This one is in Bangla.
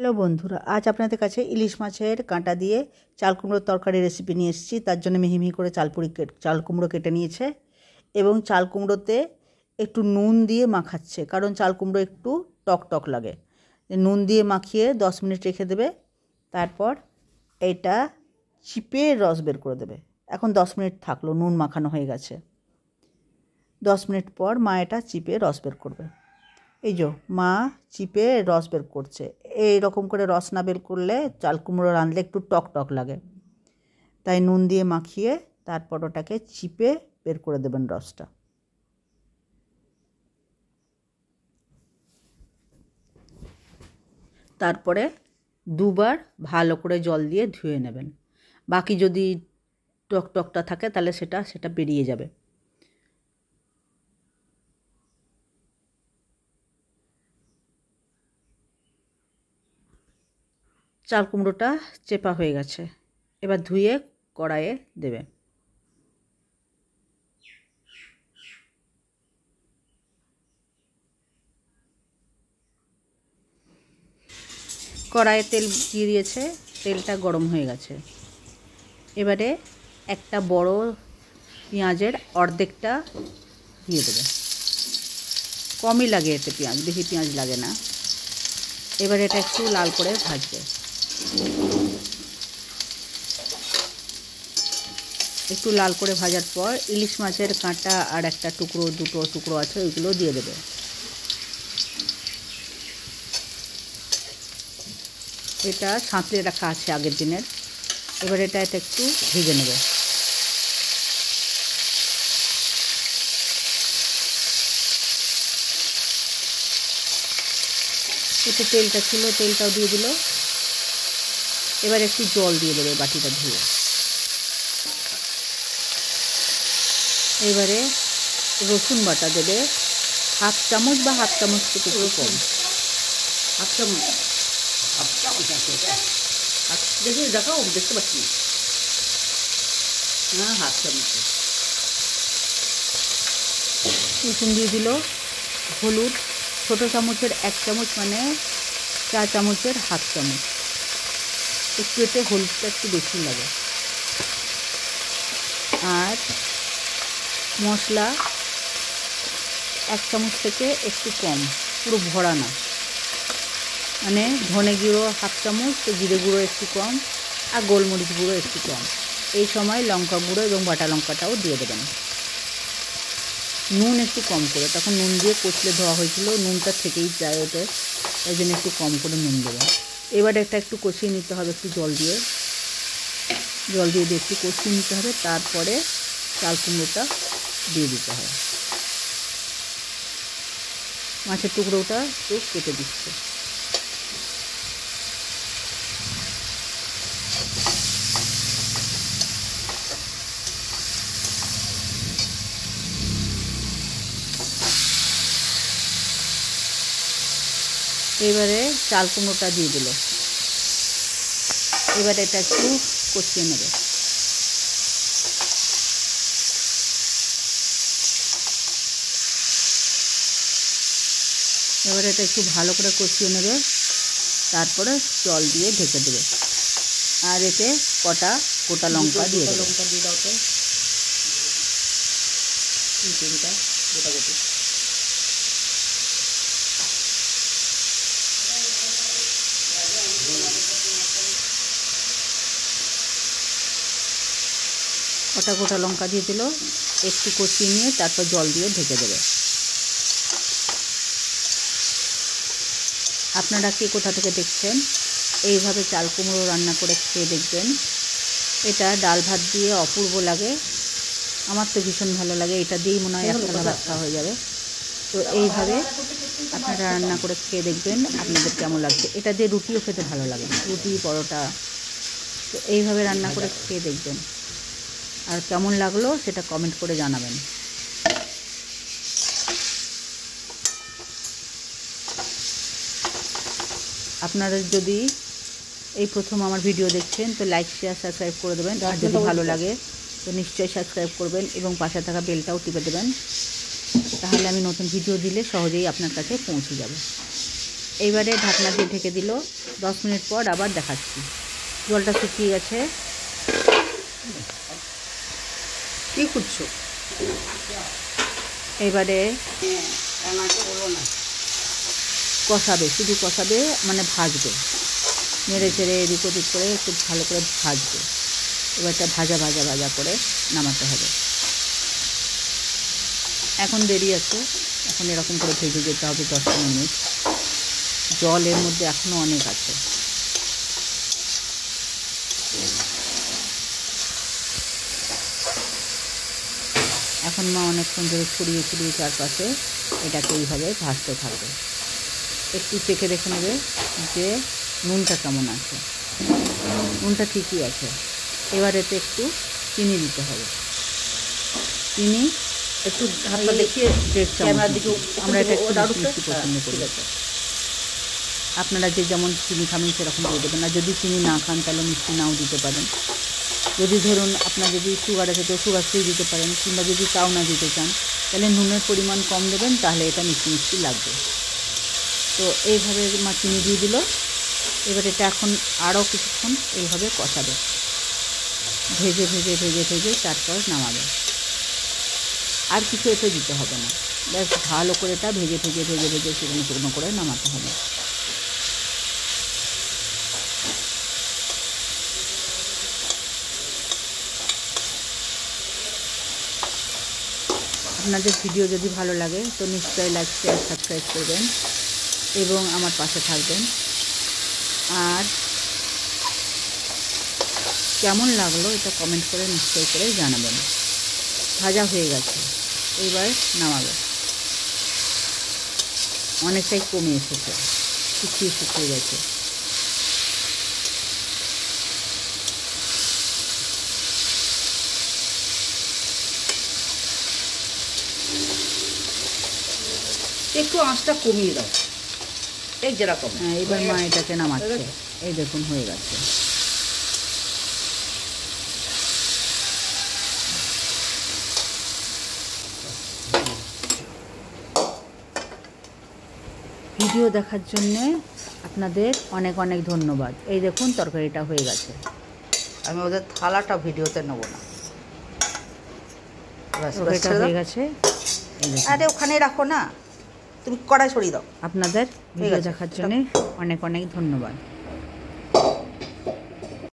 হ্যালো বন্ধুরা, আজ আপনাদের কাছে ইলিশ মাছের কাঁটা দিয়ে চাল কুমড়োর তরকারি রেসিপি নিয়ে এসেছি। তার জন্য মিহি করে চাল কুমড়ো কেটে নিয়েছে এবং চাল কুমড়োতে একটু নুন দিয়ে মাখাচ্ছে, কারণ চাল কুমড়ো একটু টক টক লাগে। নুন দিয়ে মাখিয়ে 10 মিনিট রেখে দেবে। তারপর এটা চিপে রস বের করে দেবে। এখন 10 মিনিট থাকলো, নুন মাখানো হয়ে গেছে। 10 মিনিট পর মা এটা চিপে রস বের করবে। এই যে মা চিপে রস বের করছে। এইরকম করে রস না বের করলে চাল কুমড়ো রাঁধলে একটু টক টক লাগে, তাই নুন দিয়ে মাখিয়ে তারপর ওটাকে চিপে বের করে দেবেন রসটা। তারপরে দুবার ভালো করে জল দিয়ে ধুয়ে নেবেন। বাকি যদি টক টকটা থাকে তাহলে সেটা বেরিয়ে যাবে। চাল কুমড়োটা চেপা হয়ে গেছে, এবার ধুয়ে কড়াইয়ে দেবে। কড়াইয়ে তেল দিয়ে দিয়েছে, তেলটা গরম হয়ে গেছে। এবারে একটা বড় পেঁয়াজের অর্ধেকটা দিয়ে দেবে। কমই লাগে এতে পেঁয়াজ, বেশি পেঁয়াজ লাগে না। এবারে এটা একটু লাল করে ভাজবে। একটু লাল করে ভাজার পর ইলিশ মাছের কাঁটা আর একটা দুটো টুকরো আছে, ওইগুলো দিয়ে দেবে। এটা সাঁতলে রাখা আছে আগের দিনের। এবার এটা একটু ভেজে নেবে। একটু তেলটা ছিল, তেলটাও দিয়ে দিল। এবার একটু জল দিয়ে দেবে বাটিটা ধুয়ে। এবারে রসুন বাটা দেবে, হাফ চামচ বা হাফ চামচ থেকে একটু কম। হাফ চামচ দেখি দেখাও, দেখতে পাচ্ছি। হ্যাঁ, হাফ চামচ রসুন দিয়ে দিল। হলুদ ছোটো চামচের 1 চামচ, মানে 4 চামচের হাফ চামচ। একটু এতে হলুদটা একটু বেশি লাগে। আর মশলা 1 চামচ থেকে একটু কম, পুরো ভরা না। মানে ধনে গুঁড়ো হাফ চামচ, জিরে গুঁড়ো একটু কম, আর গোলমরিচ গুঁড়ো একটু কম। এই সময় লঙ্কা গুঁড়ো এবং বাটা লঙ্কাটাও দিয়ে দেবেন। নুন একটু কম করে, তখন নুন দিয়ে কচলে ধোয়া হয়েছিল, নুনটা থেকেই যায় ওতে, ওই জন্য একটু কম করে নুন দেবেন। এবার এটা একটু কষিয়ে নিতে হবে, একটু জল দিয়ে একটু কষিয়ে নিতে হবে। তারপরে চাল কুমড়োটা দিয়ে দিতে হবে। মাছের টুকরোটা একটু কেটে দিচ্ছে। এবারে চাল কুমড়োটা দিয়ে দিল। এবারে এটা একটু কষিয়ে নেবে। এবারে এটা একটু ভালো করে কষিয়ে নেবে। তারপরে জল দিয়ে ঢেকে দেবে। আর এতে গোটা লঙ্কা দিয়ে দাও তো, 3-4টা গোটা। গোটা লঙ্কা দিয়ে দিল। একটু কষিয়ে নিয়ে তারপর জল দিয়ে ঢেকে দেবে। আপনারা কে কোথা থেকে দেখছেন, এইভাবে চাল কুমড়ো রান্না করে খেয়ে দেখবেন। এটা ডাল ভাত দিয়ে অপূর্ব লাগে। আমার তো ভীষণ ভালো লাগে। এটা দিয়েই মনে হয় একটা ভাত খাওয়া হয়ে যাবে। তো এইভাবে আপনারা রান্না করে খেয়ে দেখবেন আপনাদের কেমন লাগছে। এটা দিয়ে রুটিও খেতে ভালো লাগে, রুটি পরোটা। তো এইভাবে রান্না করে খেয়ে দেখবেন, আর কেমন লাগলো সেটা কমেন্ট করে জানাবেন। আপনারা যদি এই প্রথম আমার ভিডিও দেখছেন তো লাইক শেয়ার সাবস্ক্রাইব করে দেবেন। আর যদি ভালো লাগে তো নিশ্চয়ই সাবস্ক্রাইব করবেন এবং পাশে থাকা বেলটাও টিপে দেবেন। তাহলে আমি নতুন ভিডিও দিলে সহজেই আপনার কাছে পৌঁছে যাবে। এইবারে ঢাকনা দিয়ে ঢেকে দিল। 10 মিনিট পর আবার দেখাচ্ছি। জলটা শুকিয়ে গেছে। কি করছো? এবারে কষাবে, শুধু কষাবে মানে ভাজবে, নেড়ে চেড়ে এদিক ওদিক করে একটু ভালো করে ভাজবে। এবার এটা ভাজা ভাজা ভাজা করে নামাতে হবে। এখন দেরি আছে, এখন এরকম করে ভেজে যেতে হবে 10 মিনিট। জল এর মধ্যে এখনও অনেক আছে। এখন মা অনেকক্ষণ ধরে ছড়িয়ে ছড়িয়ে চারপাশে এটাকে এইভাবে ভাজতে থাকবে। একটু চেখে দেখে নেবে যে নুনটা কেমন আছে। নুনটা ঠিকই আছে। এবার এতে একটু চিনি দিতে হবে। চিনি একটু হাতটা দেখিয়ে 1.5 চামচ। ক্যামেরার দিকে আমরা এটা একটু দাঁড়ুতে মিষ্টি পছন্দ করি। ঠিক আছে। আপনারা যে যেমন চিনি খাবেন সেরকম দিয়ে দেবেন। আর যদি চিনি না খান তাহলে মিষ্টি নাও দিতে পারেন। যদি ধরুন আপনার যদি সুগার আছে তো সুগার ফ্রি দিতে পারেন, কিংবা যদি তাও না দিতে চান তাহলে নুনের পরিমাণ কম দেবেন, তাহলে এটা মিষ্টি মিষ্টি লাগবে। তো এইভাবে মা চিনি দিয়ে দিল। এবার এটা এখন আরও কিছুক্ষণ এইভাবে কষাবে, ভেজে ভেজে ভেজে ভেজে তারপর নামাবে। আর কিছু এতে দিতে হবে না, ব্যাস ভালো করে এটা ভেজে ভেজে ভেজে ভেজে শুকনো শুকনো করে নামাতে হবে। আপনাদের ভিডিও যদি ভালো লাগে তো নিশ্চয়ই লাইক শেয়ার সাবস্ক্রাইব করবেন এবং আমার পাশে থাকবেন। আর কেমন লাগলো এটা কমেন্ট করে নিশ্চয় করে জানাবেন। ভাজা হয়ে গেছে, এবার নামাবে। অনেকটাই কমে এসেছে, শুকিয়ে শুকিয়ে গেছে। একটু আঁচটা কমিয়ে দাও, এই যেরকম। হ্যাঁ, এবার মা এটাকে নামাচ্ছে। এই দেখুন হয়ে গেছে। ভিডিও দেখার জন্যে আপনাদের অনেক অনেক ধন্যবাদ। এই দেখুন তরকারিটা হয়ে গেছে। আমি ওদের থালাটা ভিডিওতে নেবো না। তরকারিটা হয়ে গেছে। এই দেখুন। আরে ওখানে রাখো না, তুমি কড়াই সরিয়ে দাও। আপনাদের ভিডিও দেখার জন্য অনেক অনেক ধন্যবাদ।